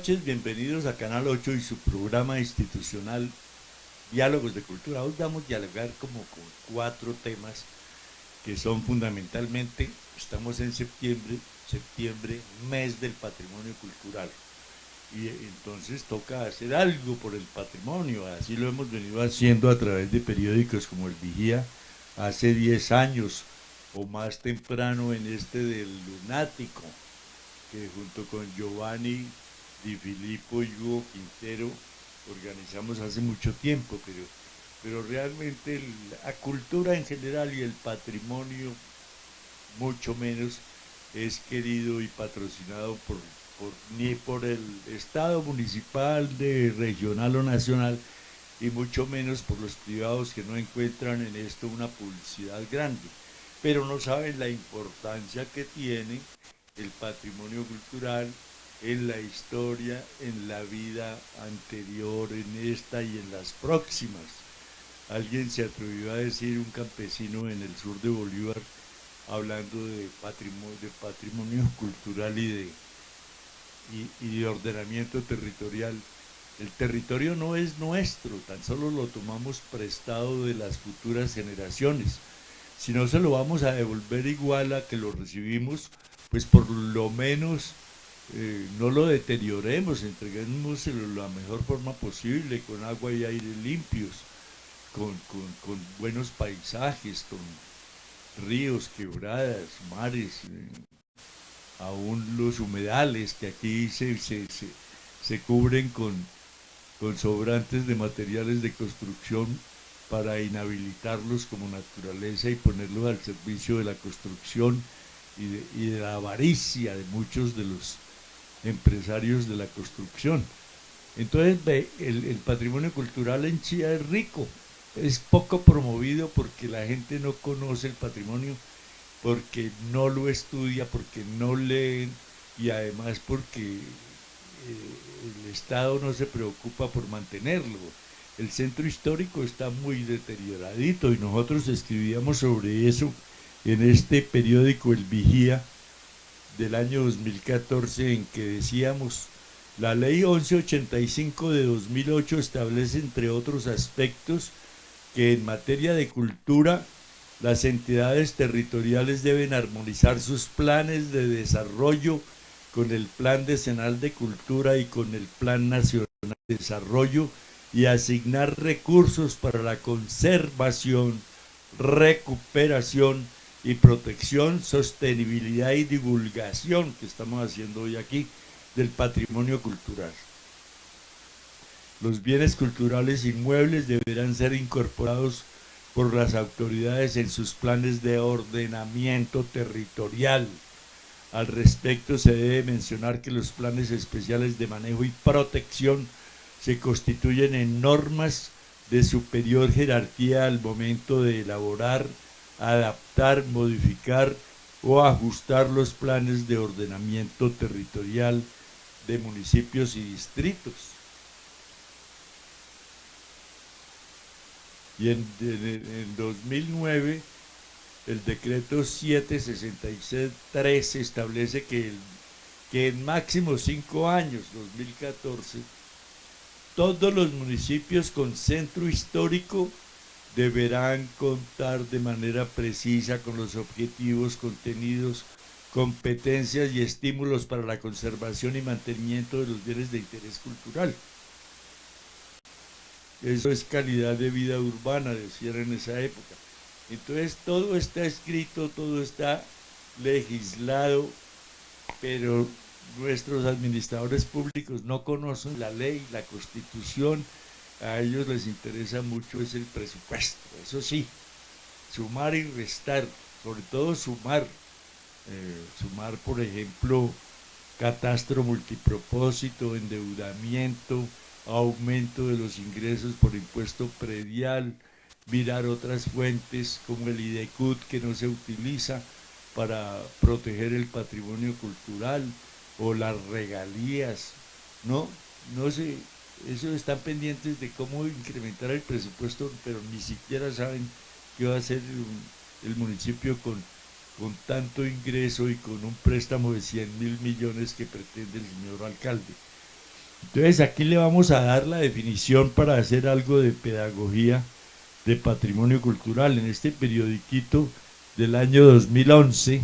noches, bienvenidos a Canal 8 y su programa institucional Diálogos de Cultura. Hoy vamos a dialogar como con cuatro temas que son fundamentalmente, estamos en septiembre, mes del patrimonio cultural. Y entonces toca hacer algo por el patrimonio, así lo hemos venido haciendo a través de periódicos como El Vigía hace 10 años o más temprano en este del Lunático, que junto con Giovanni Di Filippo y Hugo Quintero organizamos hace mucho tiempo, pero realmente la cultura en general y el patrimonio mucho menos es querido y patrocinado ni por el Estado municipal, de regional o nacional, y mucho menos por los privados que no encuentran en esto una publicidad grande, pero no saben la importancia que tiene el patrimonio cultural en la historia, en la vida anterior, en esta y en las próximas. Alguien se atrevió a decir, un campesino en el sur de Bolívar, hablando de patrimonio cultural y de ordenamiento territorial. El territorio no es nuestro, tan solo lo tomamos prestado de las futuras generaciones. Si no se lo vamos a devolver igual a que lo recibimos, pues por lo menos no lo deterioremos, entreguémoselo de la mejor forma posible, con agua y aire limpios, con buenos paisajes, con ríos, quebradas, mares, aún los humedales que aquí se cubren con sobrantes de materiales de construcción para inhabilitarlos como naturaleza y ponerlos al servicio de la construcción y de la avaricia de muchos de los empresarios de la construcción. Entonces el patrimonio cultural en Chía es rico, es poco promovido porque la gente no conoce el patrimonio, porque no lo estudia, porque no leen y además porque el Estado no se preocupa por mantenerlo. El centro histórico está muy deterioradito y nosotros escribíamos sobre eso en este periódico El Vigía del año 2014, en que decíamos: la ley 1185 de 2008 establece, entre otros aspectos, que en materia de cultura las entidades territoriales deben armonizar sus planes de desarrollo con el Plan Decenal de Cultura y con el Plan Nacional de Desarrollo, y asignar recursos para la conservación, recuperación y protección, sostenibilidad y divulgación, que estamos haciendo hoy aquí, del patrimonio cultural. Los bienes culturales inmuebles deberán ser incorporados por las autoridades en sus planes de ordenamiento territorial. Al respecto, se debe mencionar que los planes especiales de manejo y protección se constituyen en normas de superior jerarquía al momento de elaborar, adaptar, modificar o ajustar los planes de ordenamiento territorial de municipios y distritos. Y en 2009 el decreto 766-13 establece que en máximo 5 años, 2014, todos los municipios con centro histórico deberán contar de manera precisa con los objetivos, contenidos, competencias y estímulos para la conservación y mantenimiento de los bienes de interés cultural. Eso es calidad de vida urbana, decían en esa época. Entonces todo está escrito, todo está legislado, pero nuestros administradores públicos no conocen la ley, la Constitución. A ellos les interesa mucho es el presupuesto, eso sí, sumar y restar, sobre todo sumar por ejemplo catastro multipropósito, endeudamiento, aumento de los ingresos por impuesto predial, mirar otras fuentes como el IDECUT, que no se utiliza para proteger el patrimonio cultural, o las regalías. No, no sé, eso están pendientes de cómo incrementar el presupuesto, pero ni siquiera saben qué va a hacer el municipio con tanto ingreso y con un préstamo de 100.000 millones que pretende el señor alcalde. Entonces aquí le vamos a dar la definición para hacer algo de pedagogía de patrimonio cultural. En este periodiquito del año 2011,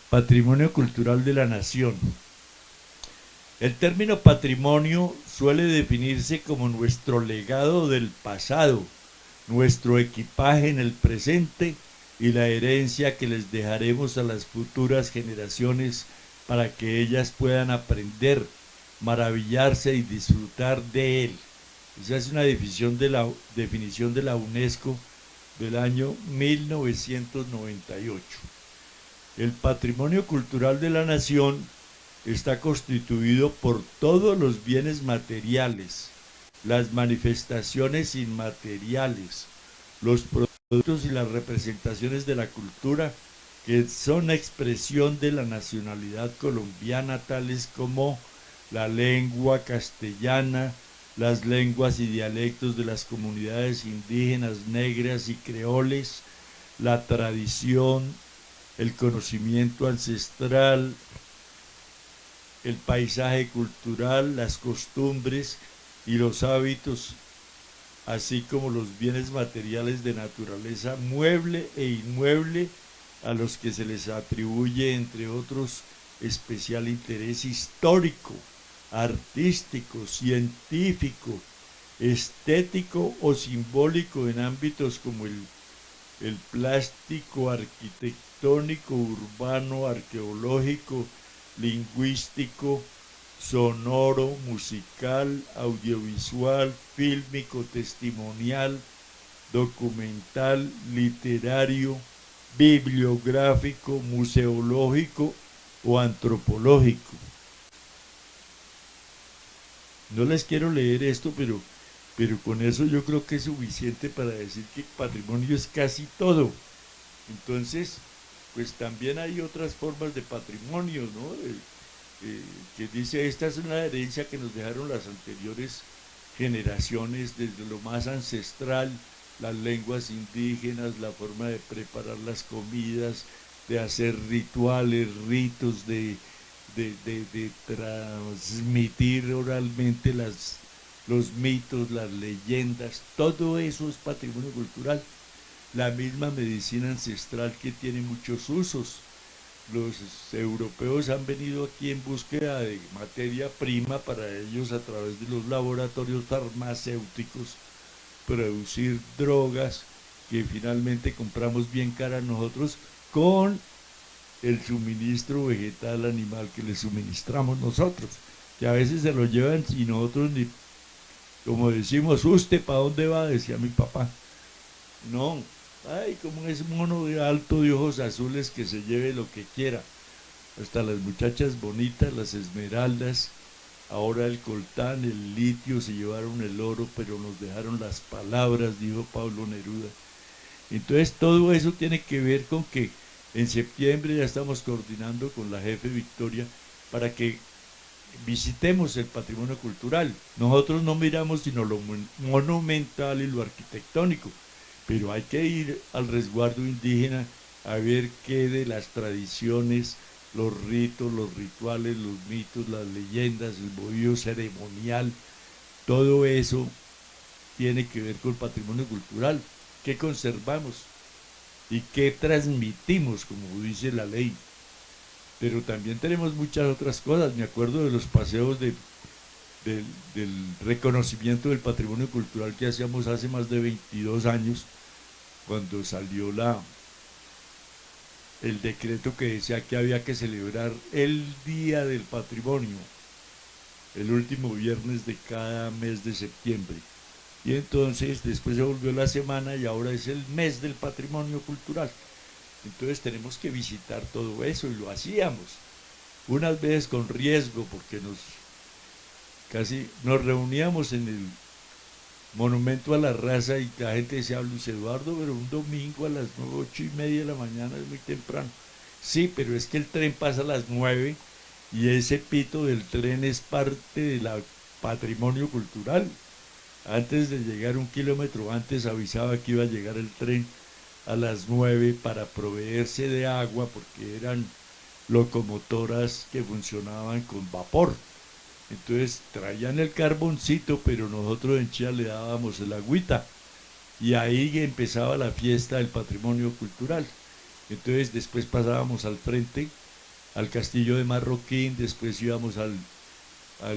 Patrimonio Cultural de la Nación. El término patrimonio suele definirse como nuestro legado del pasado, nuestro equipaje en el presente y la herencia que les dejaremos a las futuras generaciones para que ellas puedan aprender, maravillarse y disfrutar de él. Esa es una definición de la UNESCO del año 1998. El patrimonio cultural de la nación está constituido por todos los bienes materiales, las manifestaciones inmateriales, los productos y las representaciones de la cultura que son expresión de la nacionalidad colombiana, tales como la lengua castellana, las lenguas y dialectos de las comunidades indígenas, negras y creoles, la tradición, el conocimiento ancestral, el paisaje cultural, las costumbres y los hábitos, así como los bienes materiales de naturaleza mueble e inmueble a los que se les atribuye, entre otros, especial interés histórico, artístico, científico, estético o simbólico en ámbitos como el plástico, arquitectónico, urbano, arqueológico, lingüístico, sonoro, musical, audiovisual, fílmico, testimonial, documental, literario, bibliográfico, museológico o antropológico. No les quiero leer esto, pero con eso yo creo que es suficiente para decir que patrimonio es casi todo. Entonces, pues también hay otras formas de patrimonio, ¿no? Que dice, esta es una herencia que nos dejaron las anteriores generaciones desde lo más ancestral, las lenguas indígenas, la forma de preparar las comidas, de hacer rituales, ritos, de transmitir oralmente los mitos, las leyendas, todo eso es patrimonio cultural. La misma medicina ancestral que tiene muchos usos. Los europeos han venido aquí en búsqueda de materia prima para ellos a través de los laboratorios farmacéuticos producir drogas que finalmente compramos bien caras nosotros con el suministro vegetal animal que les suministramos nosotros, que a veces se lo llevan y nosotros ni, como decimos, ¿usted para dónde va? Decía mi papá. No, ay, como es mono de alto de ojos azules que se lleve lo que quiera. Hasta las muchachas bonitas, las esmeraldas, ahora el coltán, el litio, se llevaron el oro, pero nos dejaron las palabras, dijo Pablo Neruda. Entonces todo eso tiene que ver con que en septiembre ya estamos coordinando con la jefe Victoria para que visitemos el patrimonio cultural. Nosotros no miramos sino lo monumental y lo arquitectónico, pero hay que ir al resguardo indígena a ver qué de las tradiciones, los ritos, los rituales, los mitos, las leyendas, el bohío ceremonial, todo eso tiene que ver con el patrimonio cultural, qué conservamos y qué transmitimos, como dice la ley. Pero también tenemos muchas otras cosas. Me acuerdo de los paseos del reconocimiento del patrimonio cultural que hacíamos hace más de 22 años, cuando salió el decreto que decía que había que celebrar el Día del Patrimonio, el último viernes de cada mes de septiembre. Y entonces después se volvió la semana y ahora es el mes del patrimonio cultural. Entonces tenemos que visitar todo eso y lo hacíamos. Unas veces con riesgo porque casi nos reuníamos en el Monumento a la Raza y la gente decía, Luis Eduardo, pero un domingo a las 8:30 de la mañana es muy temprano. Sí, pero es que el tren pasa a las 9 y ese pito del tren es parte del patrimonio cultural. Antes de llegar 1 kilómetro antes avisaba que iba a llegar el tren a las 9 para proveerse de agua porque eran locomotoras que funcionaban con vapor. Entonces traían el carboncito, pero nosotros en Chía le dábamos el agüita. Y ahí empezaba la fiesta del patrimonio cultural. Entonces después pasábamos al frente, al Castillo de Marroquín, después íbamos al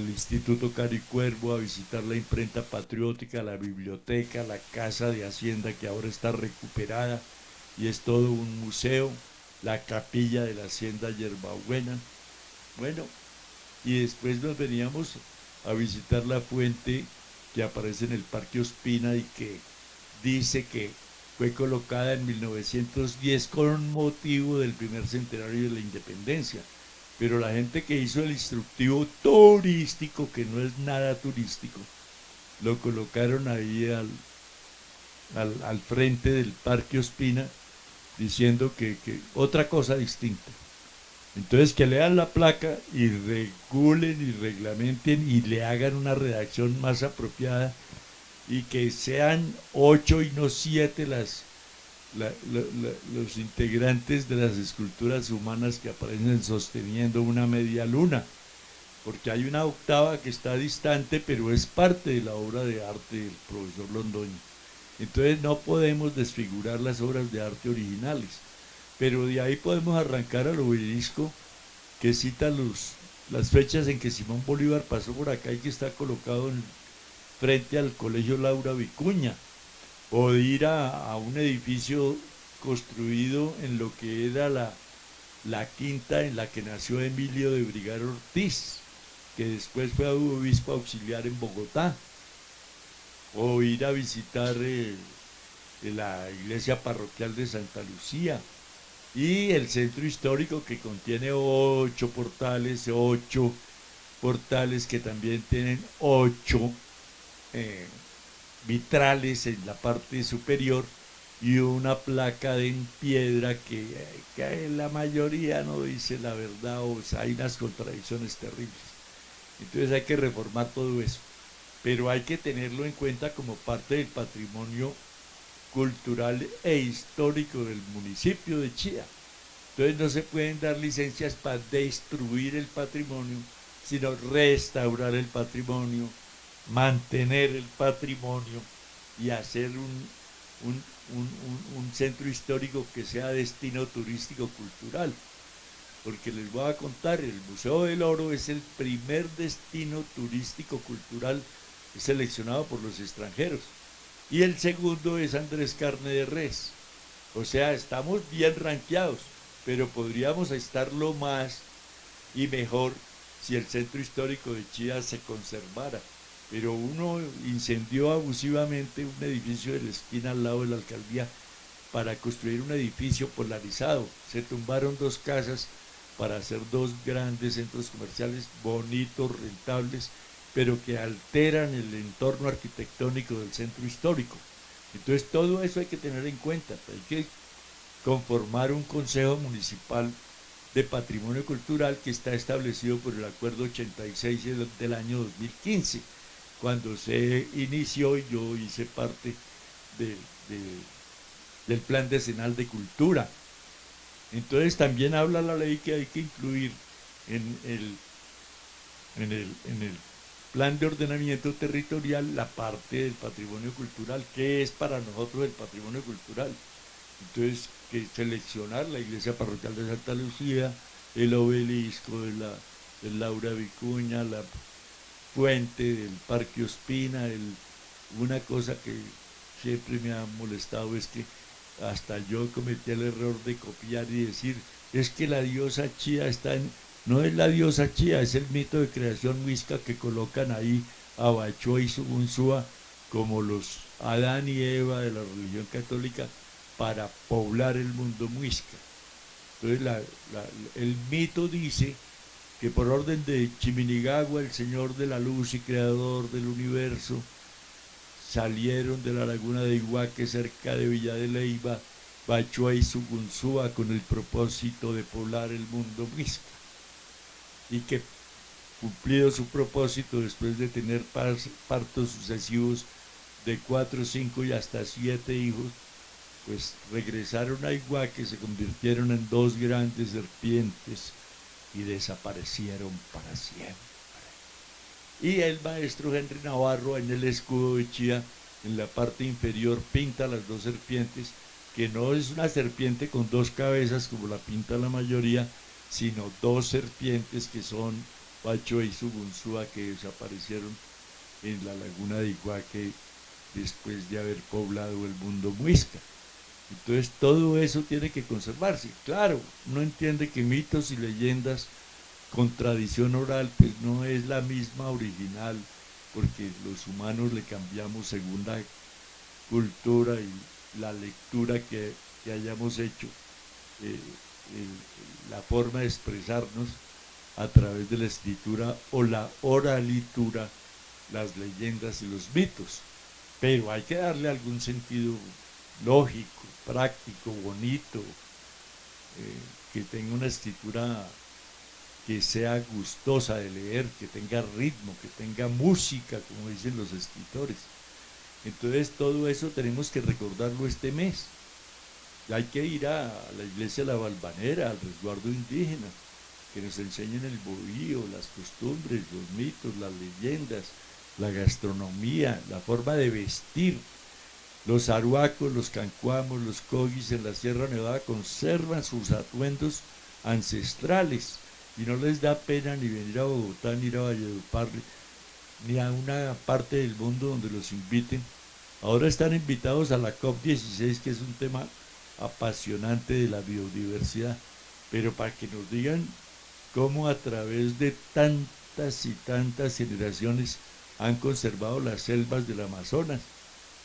Instituto Caricuervo a visitar la imprenta patriótica, la biblioteca, la casa de Hacienda que ahora está recuperada y es todo un museo, la capilla de la Hacienda Yerbabuena. Bueno, y después nos veníamos a visitar la fuente que aparece en el Parque Ospina y que dice que fue colocada en 1910 con motivo del primer centenario de la independencia. Pero la gente que hizo el instructivo turístico, que no es nada turístico, lo colocaron ahí al frente del Parque Ospina diciendo que otra cosa distinta. Entonces que lean la placa y regulen y reglamenten y le hagan una redacción más apropiada y que sean 8 y no 7 los integrantes de las esculturas humanas que aparecen sosteniendo una media luna, porque hay una octava que está distante, pero es parte de la obra de arte del profesor Londoño. Entonces no podemos desfigurar las obras de arte originales, pero de ahí podemos arrancar al obelisco que cita las fechas en que Simón Bolívar pasó por acá y que está colocado frente al Colegio Laura Vicuña, o de ir a un edificio construido en lo que era la quinta en la que nació Emilio de Brigar Ortiz, que después fue obispo auxiliar en Bogotá, o ir a visitar la iglesia parroquial de Santa Lucía, y el centro histórico que contiene 8 portales que también tienen 8 eh, vitrales en la parte superior y una placa en piedra que la mayoría no dice la verdad, o sea, hay unas contradicciones terribles. Entonces hay que reformar todo eso, pero hay que tenerlo en cuenta como parte del patrimonio cultural e histórico del municipio de Chía. Entonces no se pueden dar licencias para destruir el patrimonio, sino restaurar el patrimonio, mantener el patrimonio y hacer un centro histórico que sea destino turístico cultural. Porque les voy a contar, el Museo del Oro es el primer destino turístico cultural seleccionado por los extranjeros. Y el segundo es Andrés Carne de Res. O sea, estamos bien rankeados, pero podríamos estarlo más y mejor si el centro histórico de Chía se conservara. Pero uno incendió abusivamente un edificio de la esquina al lado de la alcaldía para construir un edificio polarizado. Se tumbaron 2 casas para hacer 2 grandes centros comerciales bonitos, rentables, pero que alteran el entorno arquitectónico del centro histórico. Entonces todo eso hay que tener en cuenta. Hay que conformar un consejo municipal de patrimonio cultural que está establecido por el acuerdo 86 del año 2015, cuando se inició y yo hice parte de, de, del plan decenal de cultura. Entonces también habla la ley que hay que incluir en el plan de ordenamiento territorial la parte del patrimonio cultural, que es para nosotros el patrimonio cultural. Entonces, que seleccionar la iglesia parroquial de Santa Lucía, el obelisco de Laura Vicuña, la fuente del Parque Ospina, una cosa que siempre me ha molestado es que hasta yo cometí el error de copiar y decir, es que la diosa Chía está en... No es la diosa Chía, es el mito de creación muisca que colocan ahí a Bachua y Sugunzúa como los Adán y Eva de la religión católica para poblar el mundo muisca. Entonces el mito dice que por orden de Chiminigagua, el señor de la luz y creador del universo, salieron de la laguna de Iguaque cerca de Villa de Leyva, Bachua y Sugunzúa con el propósito de poblar el mundo muisca. Y que cumplido su propósito después de tener partos sucesivos de 4, 5 y hasta 7 hijos, pues regresaron a Iguaque, se convirtieron en 2 grandes serpientes y desaparecieron para siempre. Y el maestro Henry Navarro en el escudo de Chía, en la parte inferior, pinta las dos serpientes, que no es una serpiente con dos cabezas como la pinta la mayoría, sino dos serpientes que son Pacho y Sugunzúa, que desaparecieron en la laguna de Iguaque después de haber poblado el mundo muisca. Entonces todo eso tiene que conservarse. Claro, no entiende que mitos y leyendas con tradición oral pues no es la misma original, porque los humanos le cambiamos según la cultura y la lectura que hayamos hecho, eh, la forma de expresarnos a través de la escritura o la oralitura, las leyendas y los mitos. Pero hay que darle algún sentido lógico, práctico, bonito, que tenga una escritura que sea gustosa de leer, que tenga ritmo, que tenga música, como dicen los escritores. Entonces todo eso tenemos que recordarlo este mes. Hay que ir a la iglesia de la Valvanera, al resguardo indígena, que nos enseñen el bohío, las costumbres, los mitos, las leyendas, la gastronomía, la forma de vestir. Los aruacos, los cancuamos, los cogis en la Sierra Nevada conservan sus atuendos ancestrales y no les da pena ni venir a Bogotá, ni ir a Valledupar, ni a una parte del mundo donde los inviten. Ahora están invitados a la COP16, que es un tema apasionante de la biodiversidad, pero para que nos digan cómo a través de tantas y tantas generaciones han conservado las selvas del Amazonas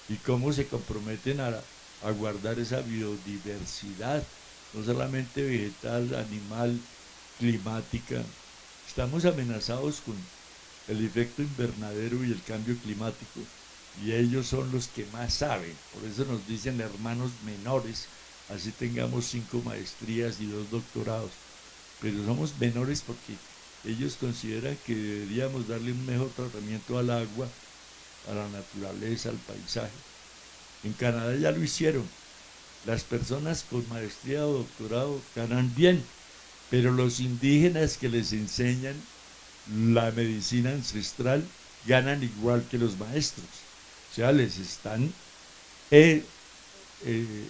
y cómo se comprometen a guardar esa biodiversidad, no solamente vegetal, animal, climática. Estamos amenazados con el efecto invernadero y el cambio climático, y ellos son los que más saben. Por eso nos dicen hermanos menores, así tengamos 5 maestrías y 2 doctorados, pero somos menores porque ellos consideran que deberíamos darle un mejor tratamiento al agua, a la naturaleza, al paisaje. En Canadá ya lo hicieron. Las personas con maestría o doctorado ganan bien, pero los indígenas que les enseñan la medicina ancestral ganan igual que los maestros. O sea, les están eh, eh,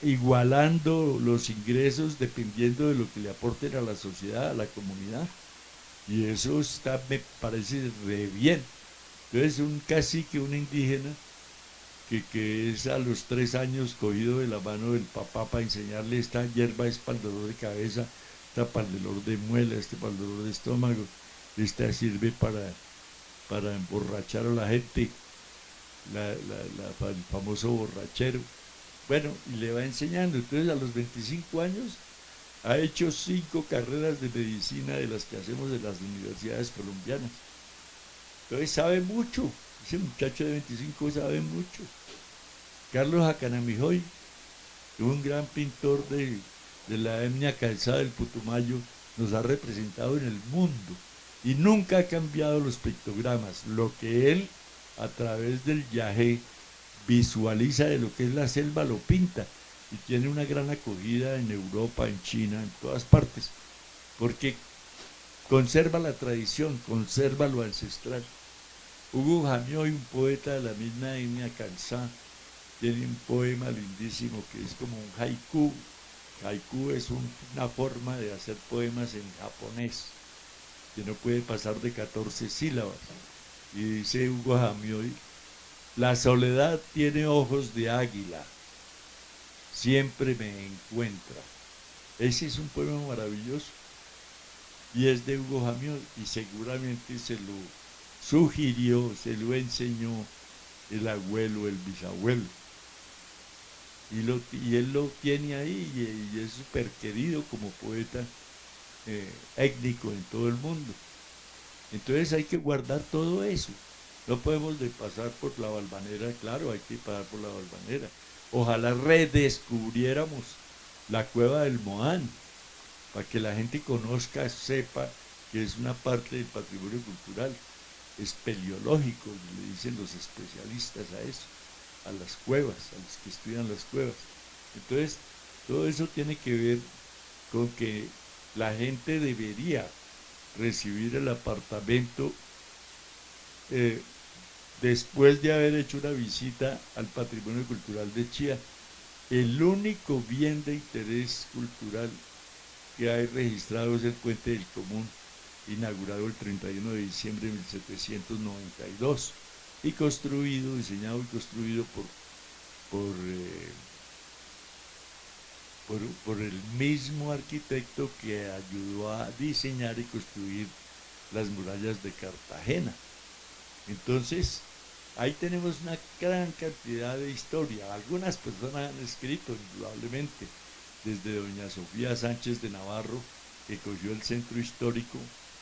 igualando los ingresos dependiendo de lo que le aporten a la sociedad, a la comunidad. Y eso está, me parece re bien. Entonces, un cacique, un indígena, que es a los 3 años cogido de la mano del papá para enseñarle: esta hierba es para el dolor de cabeza, esta para el dolor de muela, este para el dolor de estómago, esta sirve para emborrachar a la gente, el famoso borrachero. Bueno, y le va enseñando. Entonces a los 25 años ha hecho 5 carreras de medicina de las que hacemos en las universidades colombianas. Entonces sabe mucho, ese muchacho de 25 sabe mucho. Carlos Acanamijoy, un gran pintor de la etnia calzada del Putumayo, nos ha representado en el mundo y nunca ha cambiado los pictogramas. Lo que él, a través del yagé, visualiza de lo que es la selva, lo pinta, y tiene una gran acogida en Europa, en China, en todas partes, porque conserva la tradición, conserva lo ancestral. Hugo Jamioy, un poeta de la misma etnia calzada, tiene un poema lindísimo que es como un haiku. Haiku es una forma de hacer poemas en japonés, que no puede pasar de 14 sílabas. Y dice Hugo Jamioy: la soledad tiene ojos de águila, siempre me encuentra. Ese es un poema maravilloso y es de Hugo Jamioy, y seguramente se lo sugirió, se lo enseñó el abuelo, el bisabuelo. Y él lo tiene ahí, y es súper querido como poeta étnico en todo el mundo. Entonces hay que guardar todo eso. No podemos de pasar por la Valvanera, claro, hay que pasar por la Valvanera. Ojalá redescubriéramos la cueva del Moán, para que la gente conozca, sepa que es una parte del patrimonio cultural espeleológico, le dicen los especialistas a eso, a las cuevas, a los que estudian las cuevas. Entonces, todo eso tiene que ver con que la gente debería recibir el apartamento eh, después de haber hecho una visita al patrimonio cultural de Chía. El único bien de interés cultural que hay registrado es el Puente del Común, inaugurado el 31 de diciembre de 1792 y construido, diseñado y construido por, eh, por el mismo arquitecto que ayudó a diseñar y construir las murallas de Cartagena. Entonces, ahí tenemos una gran cantidad de historia. Algunas personas han escrito, indudablemente, desde doña Sofía Sánchez de Navarro, que cogió el centro histórico,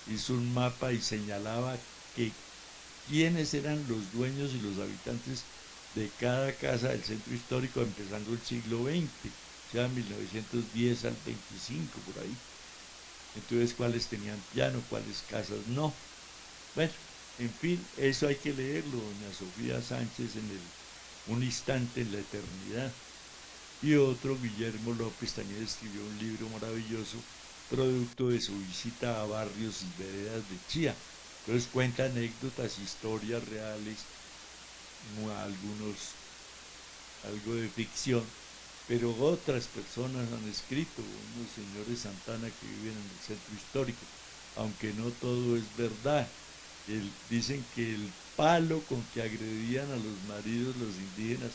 hizo un mapa y señalaba que quiénes eran los dueños y los habitantes de cada casa del centro histórico, empezando el siglo XX, o sea, 1910 al 25, por ahí. Entonces, cuáles tenían piano, cuáles casas no. Bueno, en fin, eso hay que leerlo, doña Sofía Sánchez, en Un instante en la eternidad. Y otro, Guillermo López, también escribió un libro maravilloso, producto de su visita a barrios y veredas de Chía. Entonces cuenta anécdotas, historias reales, algunos, algo de ficción, pero otras personas han escrito, unos señores Santana que viven en el centro histórico, aunque no todo es verdad. Dicen que el palo con que agredían a los maridos los indígenas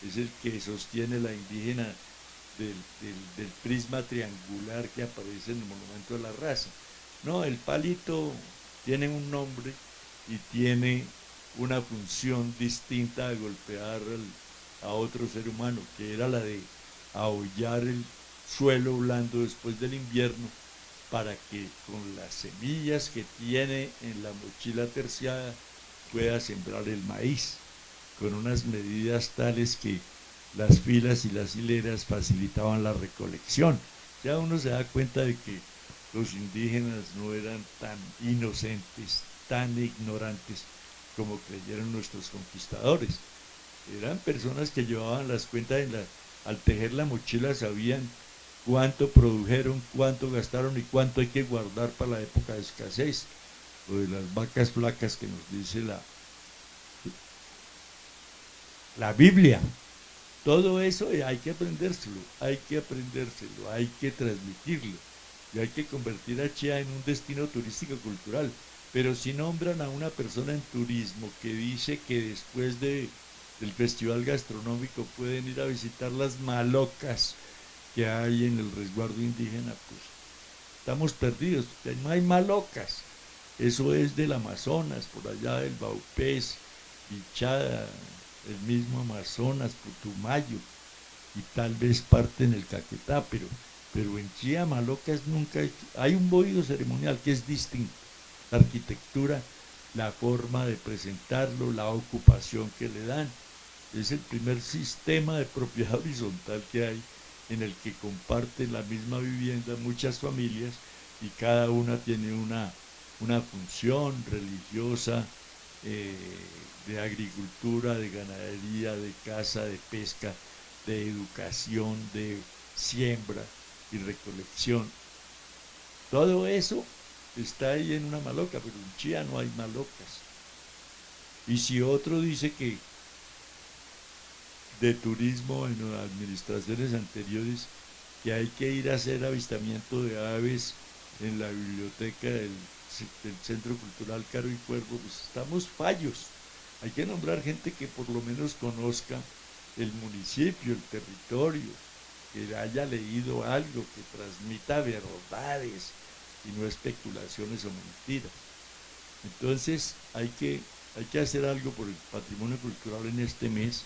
es el que sostiene la indígena del prisma triangular que aparece en el monumento de la raza. No, el palito tiene un nombre y tiene una función distinta de golpear a otro ser humano, que era la de ahollar el suelo blando después del invierno para que con las semillas que tiene en la mochila terciada pueda sembrar el maíz, con unas medidas tales que las filas y las hileras facilitaban la recolección. Ya uno se da cuenta de que los indígenas no eran tan inocentes, tan ignorantes como creyeron nuestros conquistadores. Eran personas que llevaban las cuentas al tejer la mochila, sabían cuánto produjeron, cuánto gastaron y cuánto hay que guardar para la época de escasez, o de las vacas flacas que nos dice la Biblia. Todo eso hay que aprendérselo, hay que transmitirlo y hay que convertir a Chía en un destino turístico cultural. Pero si nombran a una persona en turismo que dice que después del festival gastronómico pueden ir a visitar las malocas que hay en el resguardo indígena, pues estamos perdidos, no hay malocas. Eso es del Amazonas, por allá del Baupés, Bichada, el mismo Amazonas, Putumayo, y tal vez parte en el Caquetá, pero en Chía malocas nunca hay un bohío ceremonial que es distinto. La arquitectura, la forma de presentarlo, la ocupación que le dan. Es el primer sistema de propiedad horizontal que hay, en el que comparten la misma vivienda muchas familias y cada una tiene una función religiosa, eh, de agricultura, de ganadería, de caza, de pesca, de educación, de siembra y recolección. Todo eso está ahí en una maloca, pero en Chía no hay malocas. Y si otro dice que de turismo en administraciones anteriores, que hay que ir a hacer avistamiento de aves en la biblioteca del Centro Cultural Caro y Cuervo, pues estamos fallos. Hay que nombrar gente que por lo menos conozca el municipio, el territorio, que haya leído algo, que transmita verdades y no especulaciones o mentiras. Entonces hay que hacer algo por el patrimonio cultural en este mes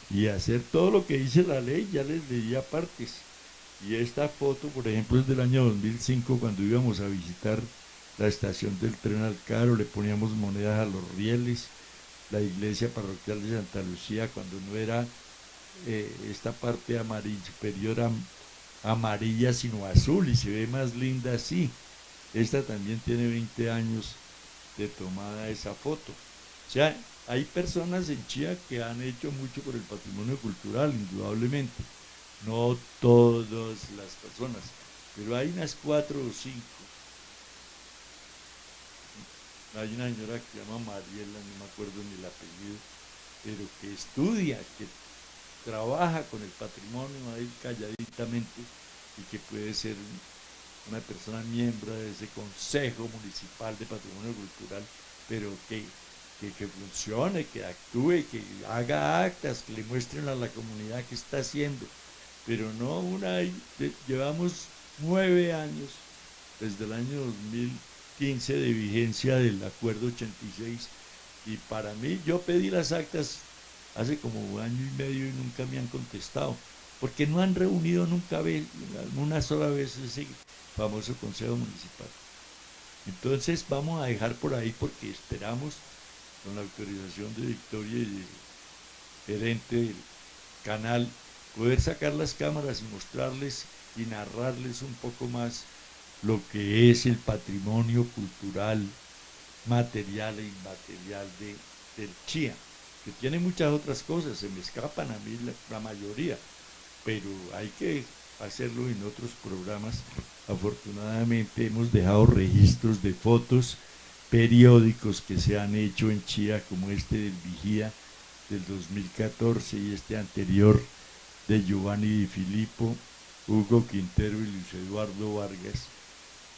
y hacer todo lo que dice la ley. Ya les leía partes. Y esta foto, por ejemplo, es del año 2005, cuando íbamos a visitar la estación del tren al Caro, le poníamos monedas a los rieles, la iglesia parroquial de Santa Lucía, cuando no era esta parte amarilla, superior amarilla, sino azul, y se ve más linda así. Esta también tiene 20 años de tomada esa foto. O sea, hay personas en Chía que han hecho mucho por el patrimonio cultural, indudablemente. No todas las personas, pero hay unas 4 o 5. Hay una señora que se llama Mariela, no me acuerdo ni el apellido, pero que estudia, que trabaja con el patrimonio ahí calladitamente y que puede ser una persona miembro de ese Consejo Municipal de Patrimonio Cultural, pero que funcione, que actúe, que haga actas, que le muestren a la comunidad qué está haciendo, pero no llevamos 9 años, desde el año 2015 de vigencia del Acuerdo 86, y para mí, yo pedí las actas hace como año y medio y nunca me han contestado, porque no han reunido nunca una sola vez ese famoso Consejo Municipal. Entonces vamos a dejar por ahí porque esperamos, con la autorización de Victoria y del gerente del canal, poder sacar las cámaras y mostrarles y narrarles un poco más lo que es el patrimonio cultural, material e inmaterial del Chía, que tiene muchas otras cosas, se me escapan a mí la mayoría, pero hay que hacerlo en otros programas. Afortunadamente hemos dejado registros de fotos, periódicos que se han hecho en Chía, como este del Vigía del 2014 y este anterior de Giovanni Di Filippo, Hugo Quintero y Luis Eduardo Vargas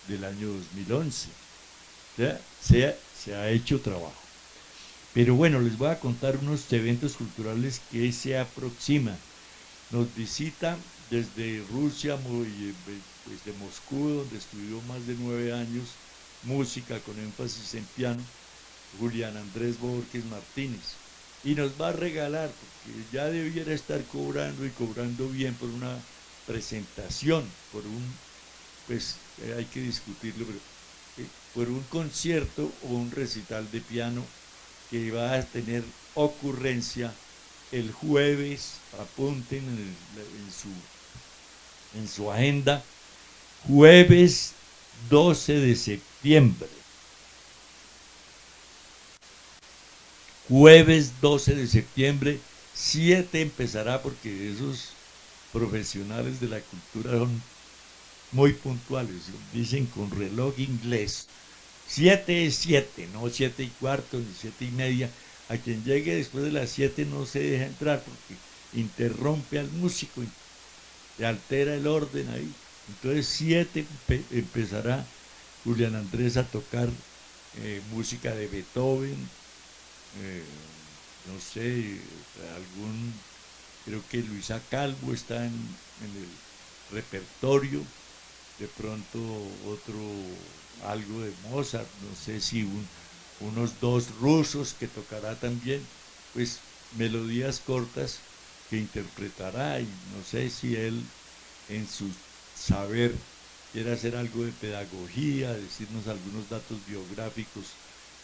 del año 2011. O sea, se ha hecho trabajo. Pero bueno, les voy a contar unos eventos culturales que se aproximan. Nos visita desde Rusia, pues de Moscú, donde estudió más de 9 años música con énfasis en piano, Julián Andrés Borges Martínez. Y nos va a regalar, porque ya debiera estar cobrando y cobrando bien por una presentación, por un, pues hay que discutirlo, pero por un concierto o un recital de piano que va a tener ocurrencia el jueves, apunten en su agenda, jueves 12 de septiembre. Jueves 12 de septiembre, 7 empezará, porque esos profesionales de la cultura son muy puntuales, dicen con reloj inglés. 7 es 7, no 7:15 ni 7:30. A quien llegue después de las 7 no se deja entrar porque interrumpe al músico, le altera el orden ahí. Entonces 7 empezará Julián Andrés a tocar música de Beethoven, eh, no sé, algún, creo que Luisa Calvo está en el repertorio, de pronto otro, algo de Mozart, no sé si unos dos rusos que tocará también, pues melodías cortas que interpretará, y no sé si él en su saber quiere hacer algo de pedagogía, decirnos algunos datos biográficos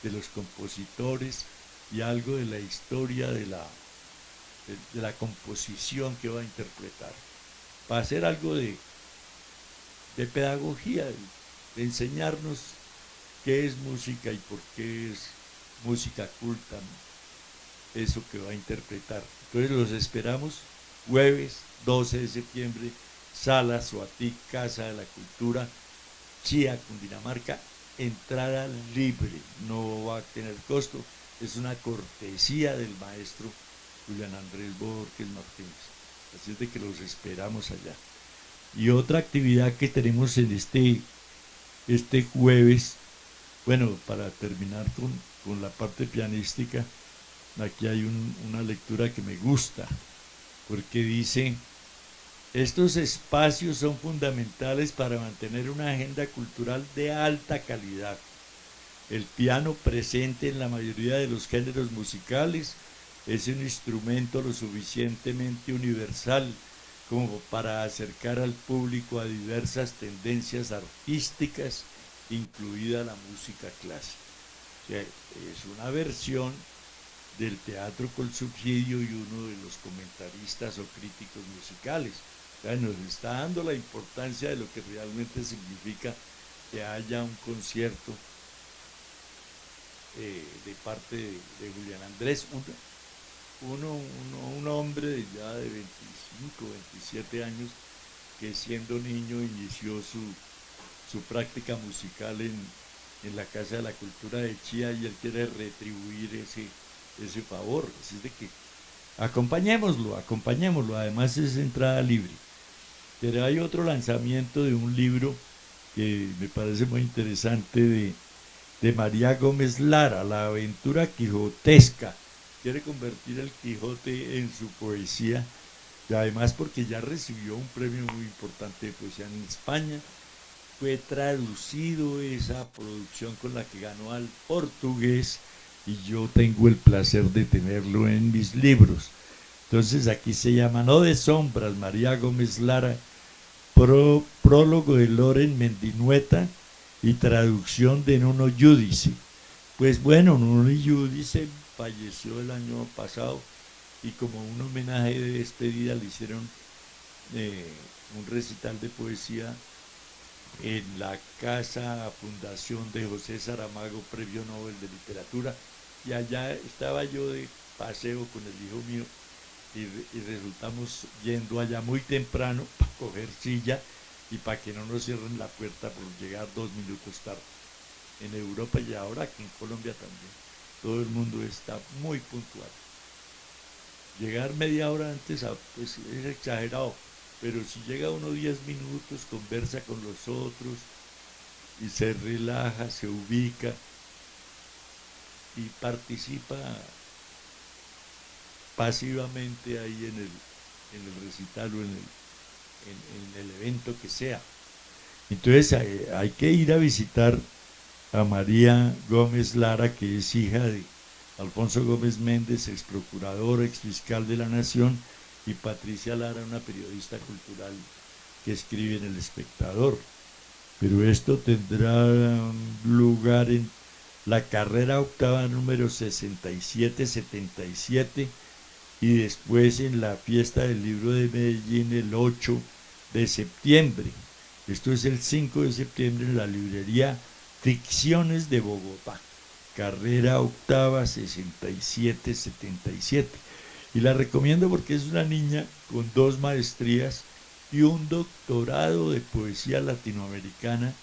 de los compositores y algo de la historia de la composición que va a interpretar. Va a hacer algo de pedagogía, de enseñarnos qué es música y por qué es música culta, eso que va a interpretar. Entonces los esperamos jueves 12 de septiembre, Sala Suatí, Casa de la Cultura, Chía, Cundinamarca, entrada libre, no va a tener costo, es una cortesía del maestro Julián Andrés Borges Martínez. Así es de que los esperamos allá. Y otra actividad que tenemos en este jueves, bueno, para terminar con la parte pianística, aquí hay una lectura que me gusta, porque dice: estos espacios son fundamentales para mantener una agenda cultural de alta calidad. El piano, presente en la mayoría de los géneros musicales, es un instrumento lo suficientemente universal como para acercar al público a diversas tendencias artísticas, incluida la música clásica. O sea, es una versión del teatro con subsidio y uno de los comentaristas o críticos musicales. O sea, nos está dando la importancia de lo que realmente significa que haya un concierto de parte de Julián Andrés, un hombre ya de 25, 27 años, que siendo niño inició su práctica musical en la Casa de la Cultura de Chía y él quiere retribuir ese favor. Así es de que acompañémoslo, acompañémoslo. Además es entrada libre. Pero hay otro lanzamiento de un libro que me parece muy interesante de María Gómez Lara, La aventura quijotesca. Quiere convertir el Quijote en su poesía, y además porque ya recibió un premio muy importante de poesía en España. Fue traducido esa producción con la que ganó al portugués y yo tengo el placer de tenerlo en mis libros. Entonces aquí se llama No de Sombras, María Gómez Lara, prólogo de Loren Mendinueta y traducción de Nuno Giudice. Pues bueno, Nuno Giudice falleció el año pasado y como un homenaje de despedida le hicieron eh, un recital de poesía en la casa fundación de José Saramago, premio Nobel de Literatura, y allá estaba yo de paseo con el hijo mío y resultamos yendo allá muy temprano para coger silla y para que no nos cierren la puerta por llegar 2 minutos tarde. En Europa y ahora aquí en Colombia también. Todo el mundo está muy puntual. Llegar media hora antes pues es exagerado, pero si llega uno 10 minutos, conversa con los otros y se relaja, se ubica y participa pasivamente ahí en el recital o en el evento que sea. Entonces hay que ir a visitar a María Gómez Lara, que es hija de Alfonso Gómez Méndez, ex procurador, ex fiscal de la Nación, y Patricia Lara, una periodista cultural que escribe en El Espectador. Pero esto tendrá lugar en la carrera octava número 6777 y después en la fiesta del libro de Medellín el 8 de septiembre. Esto es el 5 de septiembre en la librería Ficciones de Bogotá, carrera octava 6777. Y la recomiendo porque es una niña con 2 maestrías y un doctorado de poesía latinoamericana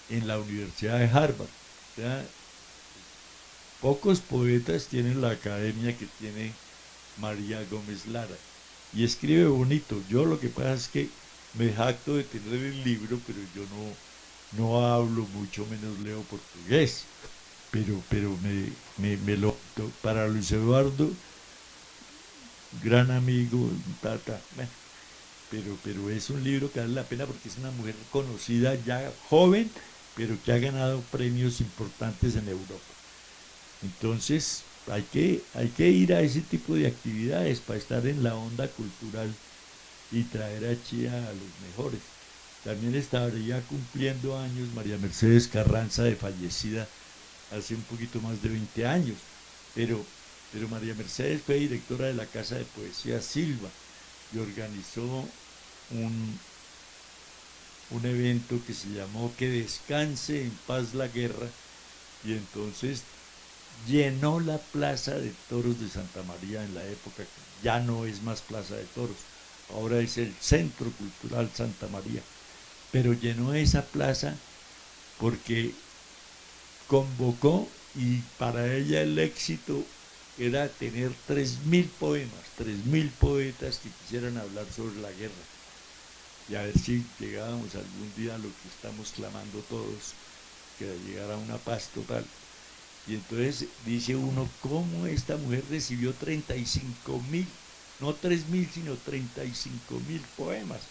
en la Universidad de Harvard. O sea, pocos poetas tienen la academia que tiene María Gómez Lara. Y escribe bonito. Yo lo que pasa es que me jacto de tener el libro, pero yo no hablo, mucho menos leo portugués. Pero me lo... Para Luis Eduardo, gran amigo, tata, pero es un libro que vale la pena porque es una mujer conocida, ya joven, pero que ha ganado premios importantes en Europa. Entonces, hay que ir a ese tipo de actividades para estar en la onda cultural y traer a Chía a los mejores. También estaría cumpliendo años María Mercedes Carranza, de fallecida hace un poquito más de 20 años, pero, pero María Mercedes fue directora de la Casa de Poesía Silva y organizó un, un evento que se llamó Que descanse en paz la guerra, y entonces llenó la Plaza de Toros de Santa María en la época que ya no es más Plaza de Toros, ahora es el Centro Cultural Santa María, pero llenó esa plaza porque convocó y para ella el éxito era tener 3.000 poemas, 3.000 poetas que quisieran hablar sobre la guerra y a ver si llegábamos algún día a lo que estamos clamando todos, que llegara una paz total. Y entonces dice uno, ¿cómo esta mujer recibió 35.000, no 3.000, sino 35.000 poemas?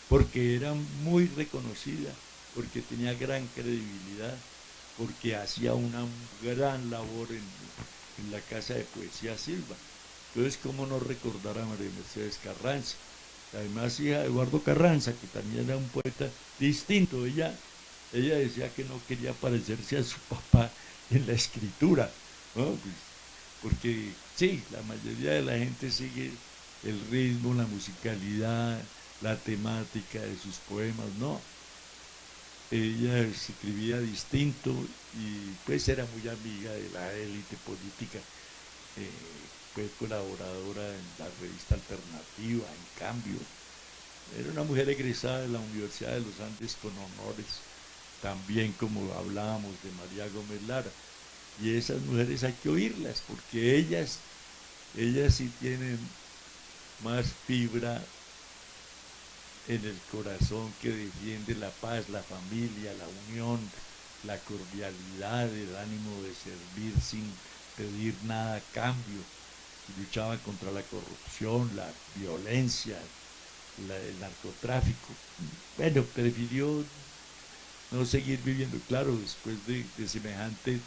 Porque era muy reconocida, porque tenía gran credibilidad, porque hacía una gran labor en la Casa de Poesía Silva. Entonces, ¿cómo no recordar a María Mercedes Carranza? Además, hija de Eduardo Carranza, que también era un poeta distinto. Ella decía que no quería parecerse a su papá en la escritura, ¿no? Pues, porque sí, la mayoría de la gente sigue el ritmo, la musicalidad, la temática de sus poemas, no. Ella escribía distinto y pues era muy amiga de la élite política, eh, fue colaboradora en la revista Alternativa, en Cambio. Era una mujer egresada de la Universidad de los Andes con honores, también como hablábamos de María Gómez Lara. Y esas mujeres hay que oírlas, porque ellas sí tienen más fibra en el corazón, que defiende la paz, la familia, la unión, la cordialidad, el ánimo de servir sin pedir nada a cambio. Luchaba contra la corrupción, la violencia, el narcotráfico. Bueno, prefirió no seguir viviendo, claro, después de semejante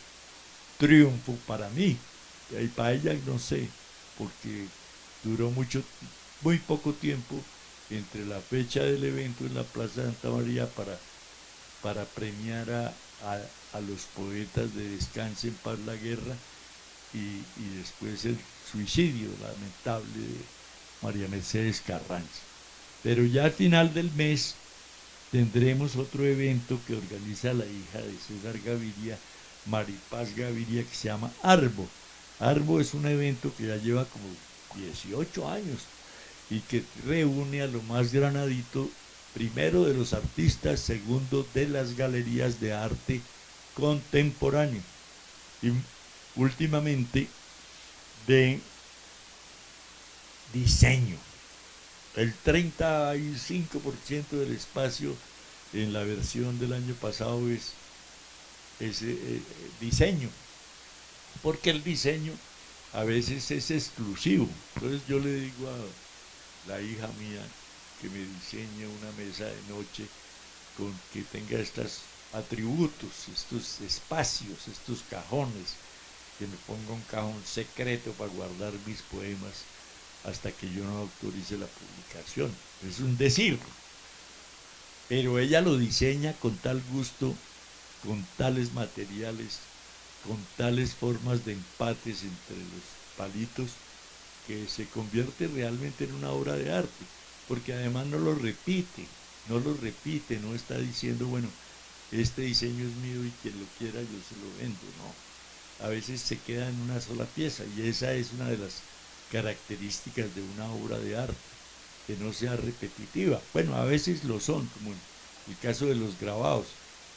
triunfo para mí. Y para ella no sé, porque duró muy poco tiempo entre la fecha del evento en la Plaza Santa María para premiar a los poetas de Descanse en Paz la Guerra y después el suicidio lamentable de María Mercedes Carranza. Pero ya al final del mes tendremos otro evento que organiza la hija de César Gaviria, Maripaz Gaviria, que se llama Arbo. Arbo es un evento que ya lleva como 18 años y que reúne a lo más granadito, primero de los artistas, segundo de las galerías de arte contemporáneo y últimamente de diseño. El 35% del espacio en la versión del año pasado es diseño, porque el diseño a veces es exclusivo. Entonces yo le digo a la hija mía que me diseñe una mesa de noche con que tenga estos atributos, estos espacios, estos cajones, que me ponga un cajón secreto para guardar mis poemas hasta que yo no autorice la publicación. Es un decir, pero ella lo diseña con tal gusto, con tales materiales, con tales formas de empates entre los palitos, que se convierte realmente en una obra de arte, porque además no está diciendo, bueno, este diseño es mío y quien lo quiera yo se lo vendo, no. A veces se queda en una sola pieza y esa es una de las características de una obra de arte, que no sea repetitiva. Bueno, a veces lo son, como en el caso de los grabados.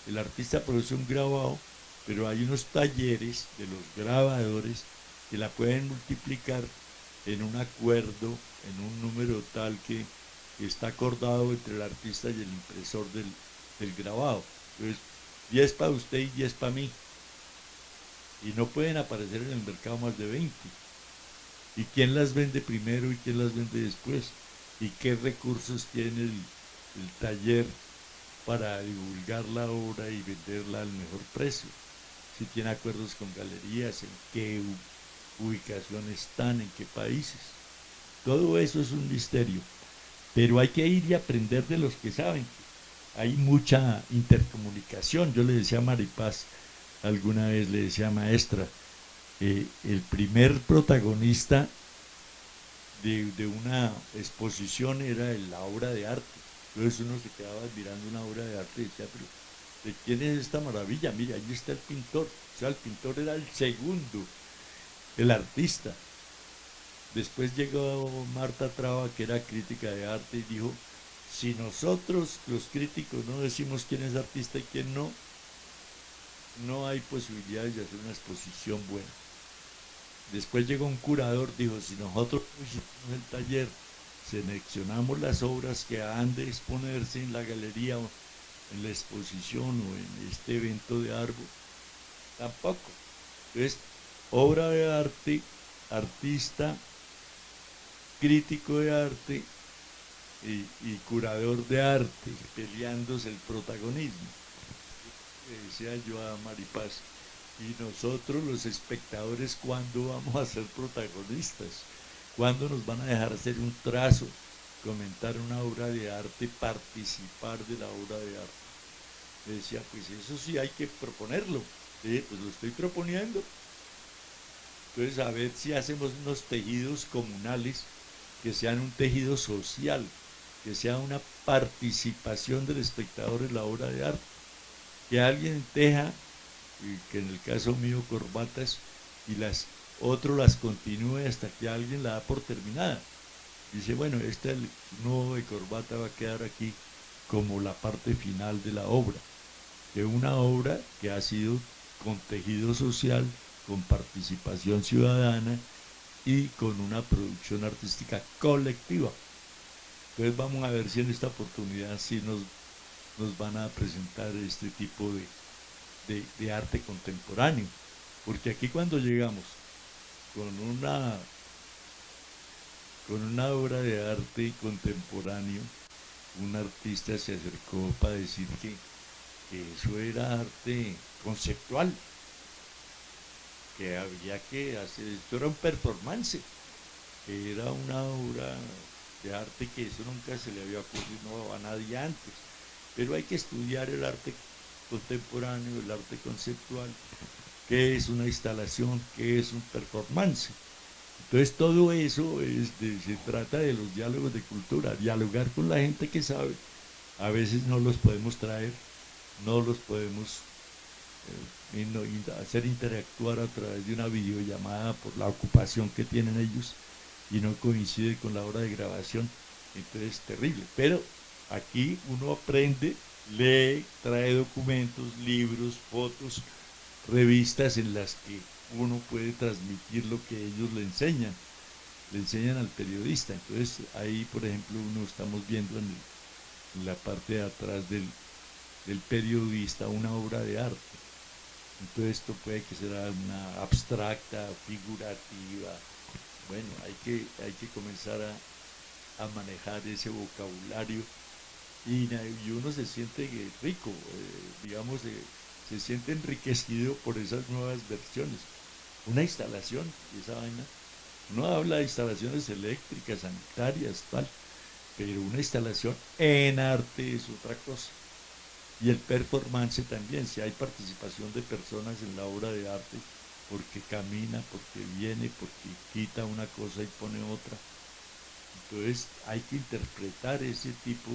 El artista produce un grabado, pero hay unos talleres de los grabadores que la pueden multiplicar en un acuerdo, en un número tal que está acordado entre el artista y el impresor del grabado. Entonces, 10 para usted y 10 para mí. Y no pueden aparecer en el mercado más de 20. ¿Y quién las vende primero y quién las vende después? ¿Y qué recursos tiene el taller para divulgar la obra y venderla al mejor precio? Si tiene acuerdos con galerías, en qué ubicación están, en qué países. Todo eso es un misterio. Pero hay que ir y aprender de los que saben. Hay mucha intercomunicación. Yo le decía a Maripaz, alguna vez le decía maestra, el primer protagonista de una exposición era la obra de arte. Entonces uno se quedaba mirando una obra de arte y decía, pero ¿de quién es esta maravilla? Mira, ahí está el pintor. O sea, el pintor era el segundo, el artista. Después llegó Marta Traba, que era crítica de arte, y dijo, si nosotros los críticos no decimos quién es artista y quién no, no hay posibilidades de hacer una exposición buena. Después llegó un curador, dijo, si nosotros hicimos el taller, seleccionamos las obras que han de exponerse en la galería o en la exposición o en este evento de árbol, tampoco. Entonces, obra de arte, artista, crítico de arte y curador de arte, peleándose el protagonismo. Decía yo a Maripaz, y nosotros los espectadores, ¿cuándo vamos a ser protagonistas? ¿Cuándo nos van a dejar hacer un trazo, comentar una obra de arte, participar de la obra de arte? Le decía, pues eso sí hay que proponerlo. Pues lo estoy proponiendo. Entonces, a ver si hacemos unos tejidos comunales que sean un tejido social, que sea una participación del espectador en la obra de arte. Que alguien teja, que en el caso mío corbatas, y otro las continúe hasta que alguien la da por terminada. Dice, bueno, este nuevo de corbata va a quedar aquí como la parte final de la obra. que una obra que ha sido con tejido social, con participación ciudadana y con una producción artística colectiva. Entonces vamos a ver si en esta oportunidad sí nos van a presentar este tipo de arte contemporáneo. Porque aquí cuando llegamos con una, con una obra de arte contemporáneo, un artista se acercó para decir que eso era arte conceptual, que había que hacer, esto era un performance, que era una obra de arte que eso nunca se le había ocurrido a nadie antes. Pero hay que estudiar el arte contemporáneo, el arte conceptual, qué es una instalación, qué es un performance. Entonces todo eso se trata de los diálogos de cultura, dialogar con la gente que sabe. A veces no los podemos traer, no los podemos hacer interactuar a través de una videollamada por la ocupación que tienen ellos y no coincide con la hora de grabación, entonces es terrible. Pero aquí uno aprende, lee, trae documentos, libros, fotos, revistas en las que uno puede transmitir lo que ellos le enseñan al periodista. Entonces ahí, por ejemplo, uno estamos viendo en la parte de atrás del periodista una obra de arte. Entonces esto puede que sea una abstracta, figurativa. Bueno, hay que comenzar a manejar ese vocabulario y uno se siente rico, digamos, se siente enriquecido por esas nuevas versiones. Una instalación, esa vaina, uno habla de instalaciones eléctricas, sanitarias, tal, pero una instalación en arte es otra cosa. Y el performance también, si hay participación de personas en la obra de arte, porque camina, porque viene, porque quita una cosa y pone otra. Entonces hay que interpretar ese tipo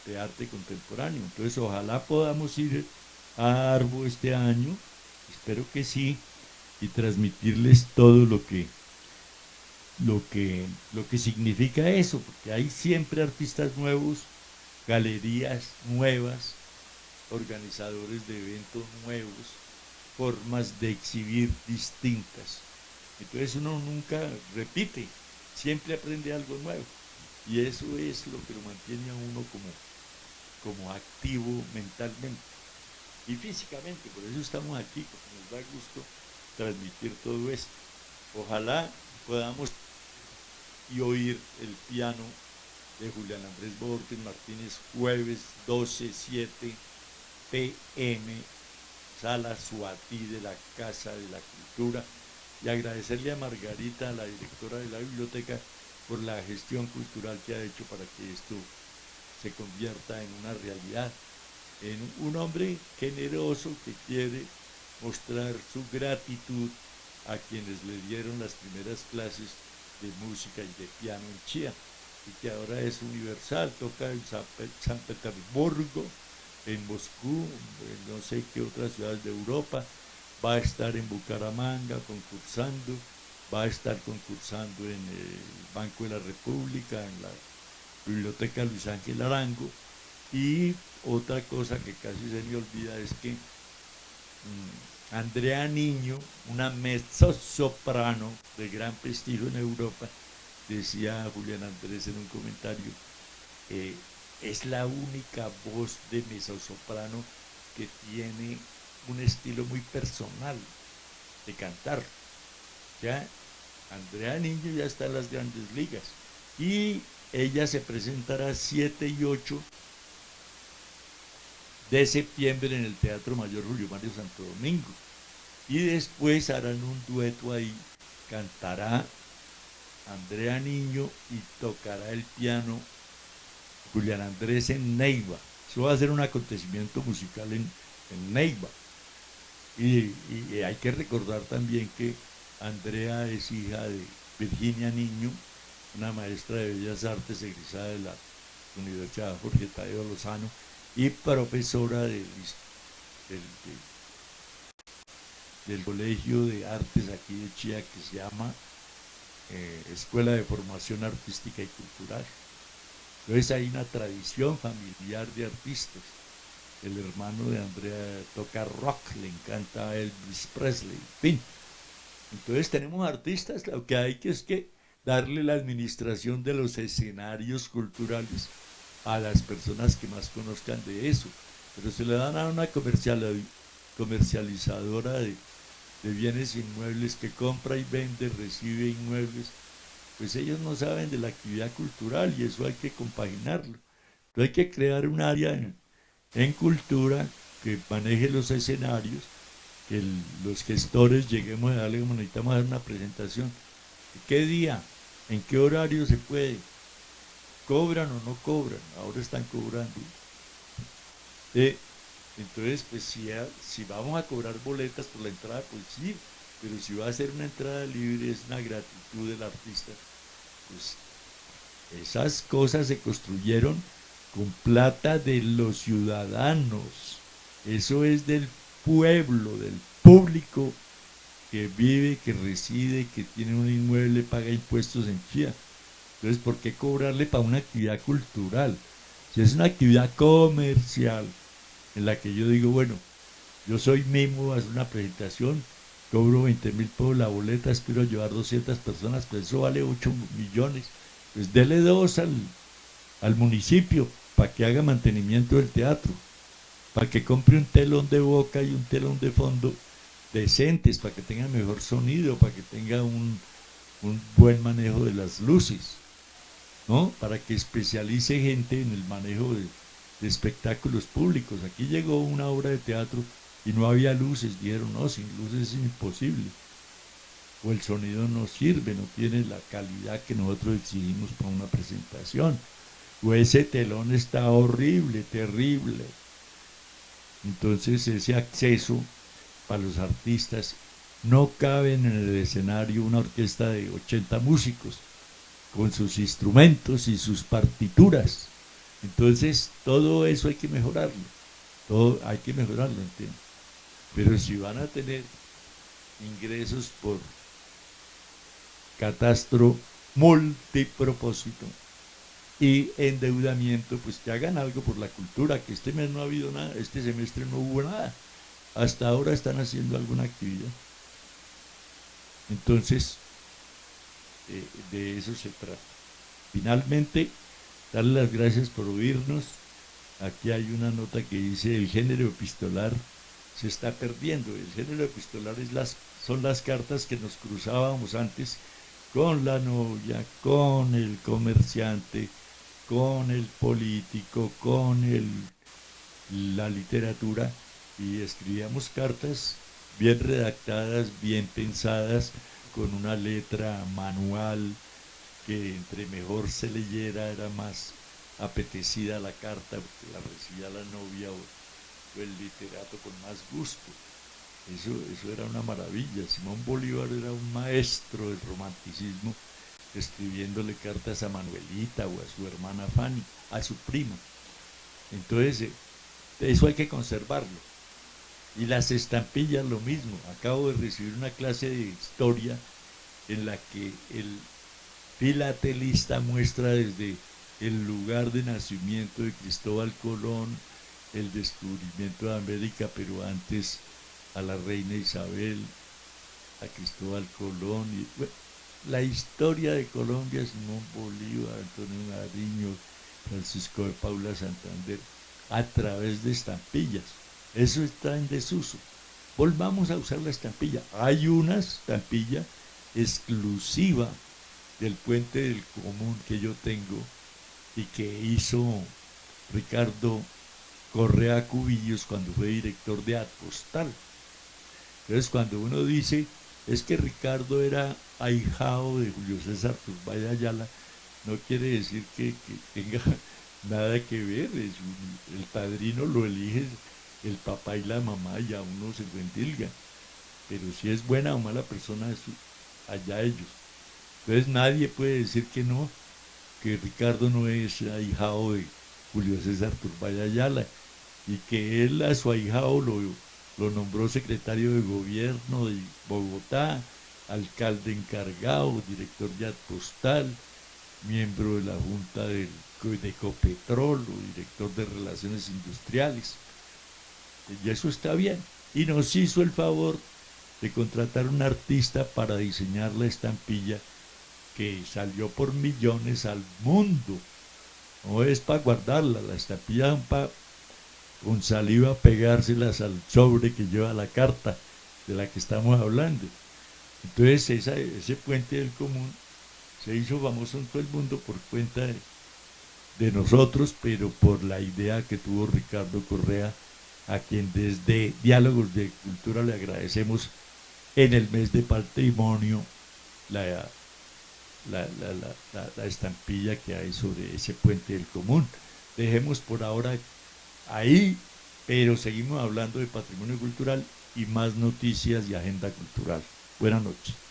de arte contemporáneo. Entonces ojalá podamos ir a Arbo este año, espero que sí, y transmitirles todo lo que significa eso, porque hay siempre artistas nuevos, galerías nuevas, organizadores de eventos nuevos, formas de exhibir distintas. Entonces uno nunca repite, siempre aprende algo nuevo. Y eso es lo que lo mantiene a uno como activo mentalmente y físicamente. Por eso estamos aquí, porque nos da gusto transmitir todo esto. Ojalá podamos y oír el piano de Julián Andrés Borges Martínez jueves 12:07 p.m. Sala Suatí de la Casa de la Cultura, y agradecerle a Margarita, la directora de la biblioteca, por la gestión cultural que ha hecho para que esto se convierta en una realidad, en un hombre generoso que quiere mostrar su gratitud a quienes le dieron las primeras clases de música y de piano en Chía, y que ahora es universal, toca en San Petersburgo, en Moscú, en no sé qué otras ciudades de Europa, va a estar en Bucaramanga concursando, va a estar concursando en el Banco de la República, en la Biblioteca Luis Ángel Arango, y otra cosa que casi se me olvida es que Andrea Niño, una mezzosoprano de gran prestigio en Europa, decía Julián Andrés en un comentario, es la única voz de mezzosoprano que tiene un estilo muy personal de cantar. Ya Andrea Niño ya está en las grandes ligas y ella se presentará 7 y 8 de septiembre en el Teatro Mayor Julio Mario Santo Domingo, y después harán un dueto ahí, cantará Andrea Niño y tocará el piano Julián Andrés en Neiva. Eso va a ser un acontecimiento musical en Neiva. Y hay que recordar también que Andrea es hija de Virginia Niño, una maestra de Bellas Artes egresada de la Universidad Jorge Tadeo Lozano y profesora del Colegio de Artes aquí de Chía, que se llama Escuela de Formación Artística y Cultural. Entonces hay una tradición familiar de artistas. el hermano de Andrea toca rock, le encanta Elvis Presley, en fin. Entonces tenemos artistas, lo que hay que es que darle la administración de los escenarios culturales a las personas que más conozcan de eso, pero se le dan a una comercializadora de bienes inmuebles que compra y vende, recibe inmuebles, pues ellos no saben de la actividad cultural y eso hay que compaginarlo. Entonces hay que crear un área en cultura que maneje los escenarios, que los gestores lleguemos a darle, como necesitamos dar una presentación. ¿Qué día? ¿En qué horario se puede? ¿Cobran o no cobran? Ahora están cobrando. Eh, entonces, pues si vamos a cobrar boletas por la entrada, pues sí, pero si va a ser una entrada libre, es una gratitud del artista, pues esas cosas se construyeron con plata de los ciudadanos. Eso es del pueblo, del público que vive, que reside, que tiene un inmueble, paga impuestos en Chía. Entonces, ¿por qué cobrarle para una actividad cultural? Si es una actividad comercial en la que yo digo, bueno, yo soy Mimo, hacer una presentación, cobro 20.000 por la boleta, espero llevar 200 personas, pues eso vale 8 millones. Pues dele dos al municipio para que haga mantenimiento del teatro, para que compre un telón de boca y un telón de fondo decentes, para que tenga mejor sonido, para que tenga un buen manejo de las luces, ¿no? Para que especialice gente en el manejo de espectáculos públicos. Aquí llegó una obra de teatro y no había luces, dijeron, no, sin luces es imposible. O el sonido no sirve, no tiene la calidad que nosotros exigimos para una presentación. O ese telón está horrible, terrible. Entonces ese acceso para los artistas no caben en el escenario una orquesta de 80 músicos con sus instrumentos y sus partituras. Entonces todo eso hay que mejorarlo, todo hay que mejorarlo, entiendo. Pero si van a tener ingresos por catastro multipropósito y endeudamiento, pues que hagan algo por la cultura, que este mes no ha habido nada, este semestre no hubo nada, hasta ahora están haciendo alguna actividad. Entonces, de eso se trata. Finalmente, darle las gracias por oírnos. Aquí hay una nota que dice el género epistolar se está perdiendo. El género epistolar son las cartas que nos cruzábamos antes con la novia, con el comerciante, con el político, con la literatura, y escribíamos cartas bien redactadas, bien pensadas, con una letra manual que entre mejor se leyera era más apetecida la carta, porque la recibía la novia o el literato con más gusto. Eso era una maravilla. Simón Bolívar era un maestro del romanticismo, escribiéndole cartas a Manuelita o a su hermana Fanny, a su prima. Entonces, eso hay que conservarlo. Y las estampillas, lo mismo. Acabo de recibir una clase de historia en la que el filatelista muestra desde el lugar de nacimiento de Cristóbal Colón, el descubrimiento de América, pero antes a la reina Isabel, a Cristóbal Colón, y bueno, la historia de Colombia, Simón Bolívar, Antonio Nariño, Francisco de Paula Santander, a través de estampillas. Eso está en desuso. Volvamos a usar la estampilla. Hay una estampilla exclusiva del Puente del Común que yo tengo y que hizo Ricardo Correa Cubillos cuando fue director de Adpostal. Entonces, cuando uno dice, es que Ricardo era ahijado de Julio César Turbay Ayala, no quiere decir que tenga nada que ver. El padrino lo elige el papá y la mamá, y a uno se lo endilga. Pero si es buena o mala persona, es allá ellos. Entonces nadie puede decir que no, que Ricardo no es ahijado de Julio César Turbay Ayala, y que él a su ahijado lo nombró secretario de gobierno de Bogotá, alcalde encargado, director de Adpostal, miembro de la Junta de Ecopetrol, director de Relaciones Industriales. Y eso está bien. Y nos hizo el favor de contratar un artista para diseñar la estampilla que salió por millones al mundo. No es para guardarla, la estampilla para con saliva pegárselas al sobre que lleva la carta de la que estamos hablando. Entonces ese puente del común se hizo famoso en todo el mundo por cuenta de nosotros, pero por la idea que tuvo Ricardo Correa, a quien desde Diálogos de Cultura le agradecemos en el mes de patrimonio la, la estampilla que hay sobre ese puente del común. Dejemos por ahora ahí, pero seguimos hablando de patrimonio cultural y más noticias y agenda cultural. Buenas noches.